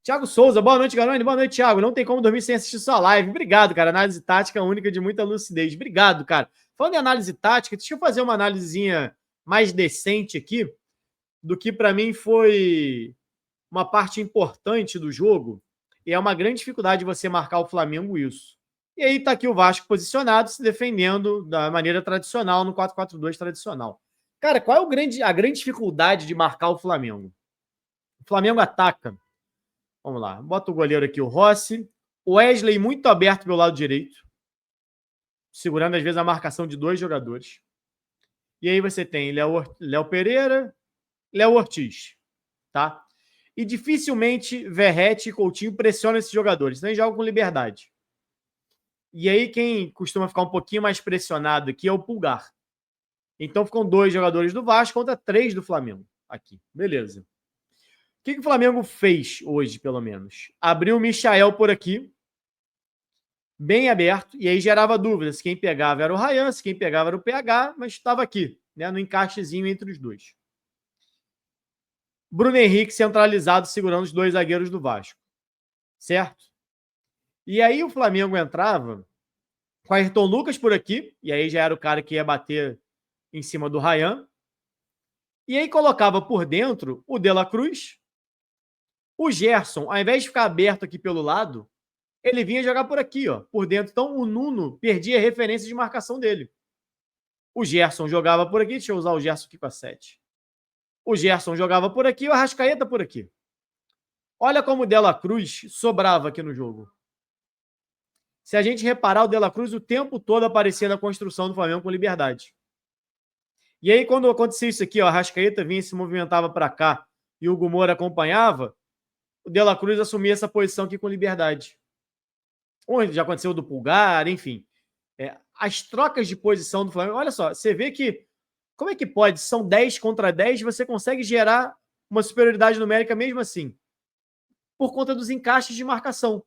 Thiago Souza, boa noite, Garone. Boa noite, Thiago. Não tem como dormir sem assistir sua live. Obrigado, cara. Análise tática única de muita lucidez. Obrigado, cara. Falando em análise tática, deixa eu fazer uma análisezinha mais decente aqui do que para mim foi uma parte importante do jogo. E é uma grande dificuldade você marcar o Flamengo isso. E aí tá aqui o Vasco posicionado, se defendendo da maneira tradicional, no 4-4-2 tradicional. Cara, qual é a grande dificuldade de marcar o Flamengo? O Flamengo ataca. Vamos lá. Bota o goleiro aqui, o Rossi. O Wesley muito aberto pelo lado direito. Segurando, às vezes, a marcação de dois jogadores. E aí você tem Léo Pereira, Léo Ortiz. Tá? E dificilmente Verratti e Coutinho pressionam esses jogadores. Então eles jogam com liberdade. E aí quem costuma ficar um pouquinho mais pressionado aqui é o Pulgar. Então ficam 2 jogadores do Vasco contra 3 do Flamengo. Aqui, beleza. O que o Flamengo fez hoje, pelo menos? Abriu o Michael por aqui, bem aberto, e aí gerava dúvidas. Quem pegava era o Ryan, se quem pegava era o PH, mas estava aqui, né, no encaixezinho entre os dois. Bruno Henrique centralizado, segurando os 2 zagueiros do Vasco. Certo? E aí o Flamengo entrava com a Ayrton Lucas por aqui, e aí já era o cara que ia bater em cima do Ryan. E aí colocava por dentro o De La Cruz. O Gerson, ao invés de ficar aberto aqui pelo lado, ele vinha jogar por aqui, ó, por dentro. Então o Nuno perdia a referência de marcação dele. O Gerson jogava por aqui, deixa eu usar o Gerson aqui com a 7. O Gerson jogava por aqui e o Arrascaeta por aqui. Olha como o De La Cruz sobrava aqui no jogo. Se a gente reparar, o De La Cruz o tempo todo aparecia na construção do Flamengo com liberdade. E aí, quando acontecia isso aqui, ó, a Arrascaeta vinha e se movimentava para cá e o Hugo Moura acompanhava, o De La Cruz assumia essa posição aqui com liberdade. Onde já aconteceu do Pulgar, enfim. As trocas de posição do Flamengo, olha só, você vê que, como é que pode? São 10 contra 10, você consegue gerar uma superioridade numérica mesmo assim, por conta dos encaixes de marcação.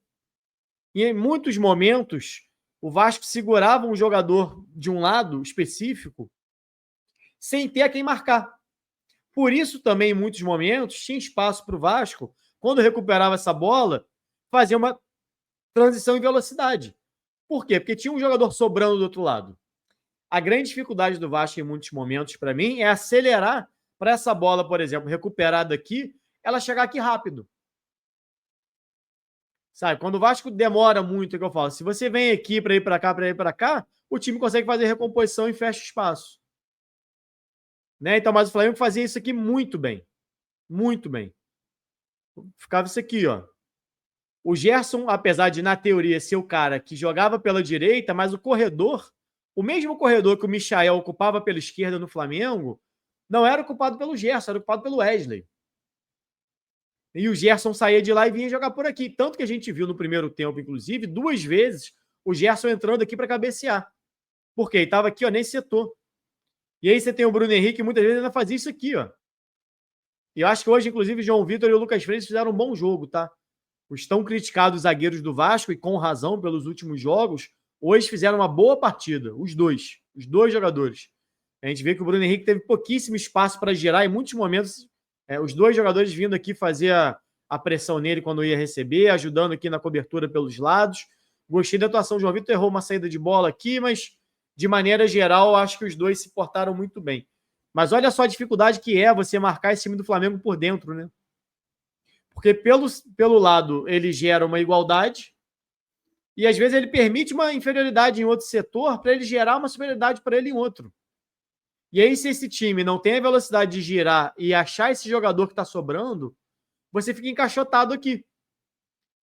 E em muitos momentos, o Vasco segurava um jogador de um lado específico sem ter a quem marcar. Por isso também, em muitos momentos, tinha espaço para o Vasco, quando recuperava essa bola, fazer uma transição em velocidade. Por quê? Porque tinha um jogador sobrando do outro lado. A grande dificuldade do Vasco, em muitos momentos, para mim, é acelerar para essa bola, por exemplo, recuperada aqui, ela chegar aqui rápido. Sabe? Quando o Vasco demora muito, é o que eu falo, se você vem aqui para ir para cá, para ir para cá, o time consegue fazer recomposição e fecha o espaço. Né? Então, mas o Flamengo fazia isso aqui muito bem. Muito bem. Ficava isso aqui, ó. O Gerson, apesar de, na teoria, ser o cara que jogava pela direita, mas o corredor, o mesmo corredor que o Michael ocupava pela esquerda no Flamengo, não era ocupado pelo Gerson, era ocupado pelo Wesley. E o Gerson saía de lá e vinha jogar por aqui. Tanto que a gente viu no primeiro tempo, inclusive, 2 vezes o Gerson entrando aqui para cabecear. Por quê? Ele estava aqui, ó, nesse setor. E aí você tem o Bruno Henrique, que muitas vezes ainda fazia isso aqui, ó. E eu acho que hoje, inclusive, o João Vitor e o Lucas Freitas fizeram um bom jogo, tá? Os tão criticados zagueiros do Vasco, e com razão pelos últimos jogos, hoje fizeram uma boa partida. Os dois jogadores. A gente vê que o Bruno Henrique teve pouquíssimo espaço para girar, em muitos momentos, os 2 jogadores vindo aqui fazer a pressão nele quando ia receber, ajudando aqui na cobertura pelos lados. Gostei da atuação. O João Vitor errou uma saída de bola aqui, mas, de maneira geral, acho que os dois se portaram muito bem. Mas olha só a dificuldade que é você marcar esse time do Flamengo por dentro, né? Porque pelo lado ele gera uma igualdade e às vezes ele permite uma inferioridade em outro setor para ele gerar uma superioridade para ele em outro. E aí, se esse time não tem a velocidade de girar e achar esse jogador que está sobrando, você fica encaixotado aqui.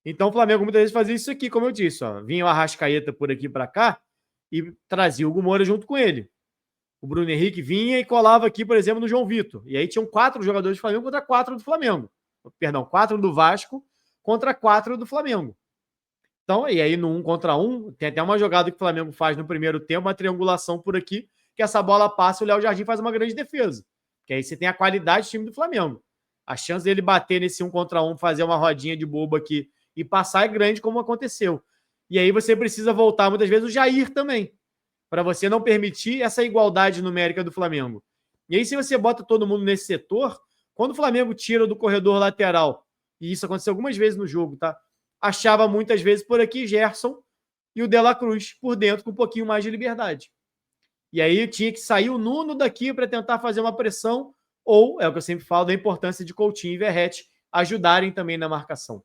Então o Flamengo muitas vezes fazia isso aqui, como eu disse. Ó, vinha o Arrascaeta por aqui para cá e trazia o Hugo Moura junto com ele. O Bruno Henrique vinha e colava aqui, por exemplo, no João Vitor. E aí tinham 4 jogadores do Flamengo contra 4 do Flamengo. Perdão, 4 do Vasco contra 4 do Flamengo. Então, e aí no 1 contra 1, tem até uma jogada que o Flamengo faz no primeiro tempo, uma triangulação por aqui, que essa bola passa e o Léo Jardim faz uma grande defesa. Que aí você tem a qualidade do time do Flamengo. A chance dele bater nesse 1 contra 1, fazer uma rodinha de bobo aqui e passar é grande, como aconteceu. E aí você precisa voltar muitas vezes o Jair também, para você não permitir essa igualdade numérica do Flamengo. E aí, se você bota todo mundo nesse setor, quando o Flamengo tira do corredor lateral e isso aconteceu algumas vezes no jogo, tá? Achava muitas vezes por aqui Gerson e o De La Cruz por dentro com um pouquinho mais de liberdade. E aí tinha que sair o Nuno daqui para tentar fazer uma pressão, ou, é o que eu sempre falo, da importância de Coutinho e Verratti ajudarem também na marcação.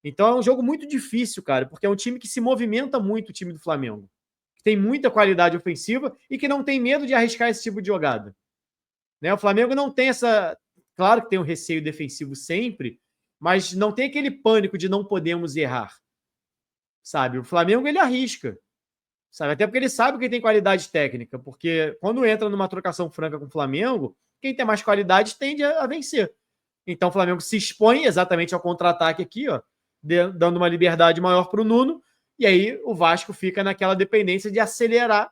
Então é um jogo muito difícil, cara, porque é um time que se movimenta muito, o time do Flamengo. Que tem muita qualidade ofensiva e que não tem medo de arriscar esse tipo de jogada. Né? O Flamengo não tem essa... Claro que tem um receio defensivo sempre, mas não tem aquele pânico de não podemos errar. Sabe? O Flamengo, ele arrisca. Sabe? Até porque ele sabe que ele tem qualidade técnica, porque quando entra numa trocação franca com o Flamengo, quem tem mais qualidade tende a vencer. Então o Flamengo se expõe exatamente ao contra-ataque aqui, ó, dando uma liberdade maior para o Nuno, e aí o Vasco fica naquela dependência de acelerar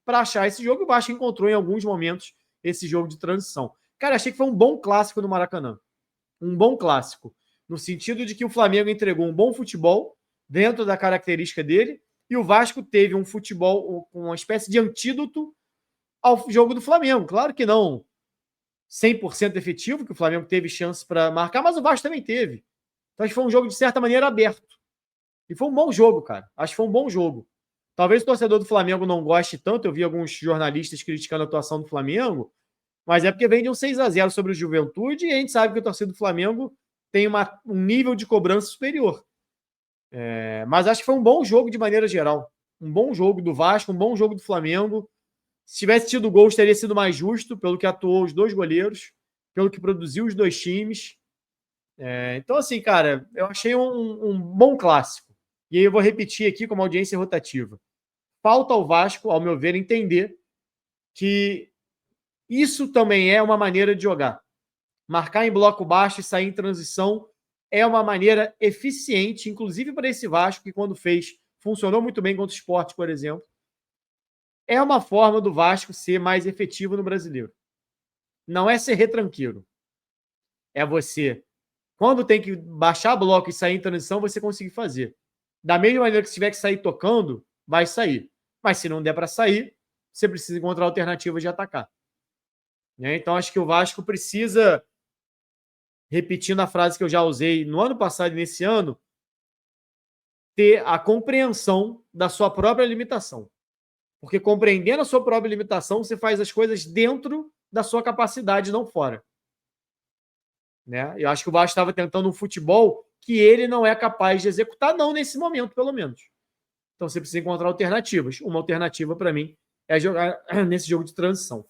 para achar esse jogo. O Vasco encontrou em alguns momentos esse jogo de transição. Cara, achei que foi um bom clássico no Maracanã. Um bom clássico. No sentido de que o Flamengo entregou um bom futebol dentro da característica dele, e o Vasco teve um futebol com uma espécie de antídoto ao jogo do Flamengo. Claro que não 100% efetivo, que o Flamengo teve chance para marcar, mas o Vasco também teve. Então acho que foi um jogo, de certa maneira, aberto. E foi um bom jogo, cara. Acho que foi um bom jogo. Talvez o torcedor do Flamengo não goste tanto, eu vi alguns jornalistas criticando a atuação do Flamengo, mas é porque vem de um 6-0 sobre o Juventude e a gente sabe que o torcedor do Flamengo tem um nível de cobrança superior. Mas acho que foi um bom jogo de maneira geral. Um bom jogo do Vasco, um bom jogo do Flamengo. Se tivesse tido gols, teria sido mais justo, pelo que atuou os dois goleiros, pelo que produziu os dois times. Então, assim, cara, eu achei um bom clássico. E aí eu vou repetir aqui como audiência rotativa. Falta ao Vasco, ao meu ver, entender que isso também é uma maneira de jogar. Marcar em bloco baixo e sair em transição é uma maneira eficiente, inclusive para esse Vasco, que quando fez, funcionou muito bem contra o Sport, por exemplo. É uma forma do Vasco ser mais efetivo no Brasileiro. Não é ser retranqueiro. É você, quando tem que baixar bloco e sair em transição, você conseguir fazer. Da mesma maneira que se tiver que sair tocando, vai sair. Mas se não der para sair, você precisa encontrar alternativas de atacar. Então acho que o Vasco precisa, repetindo a frase que eu já usei no ano passado e nesse ano, ter a compreensão da sua própria limitação. Porque compreendendo a sua própria limitação, você faz as coisas dentro da sua capacidade, não fora. Eu acho que o Vasco estava tentando um futebol que ele não é capaz de executar, não nesse momento, pelo menos. Então você precisa encontrar alternativas. Uma alternativa, para mim, é jogar nesse jogo de transição.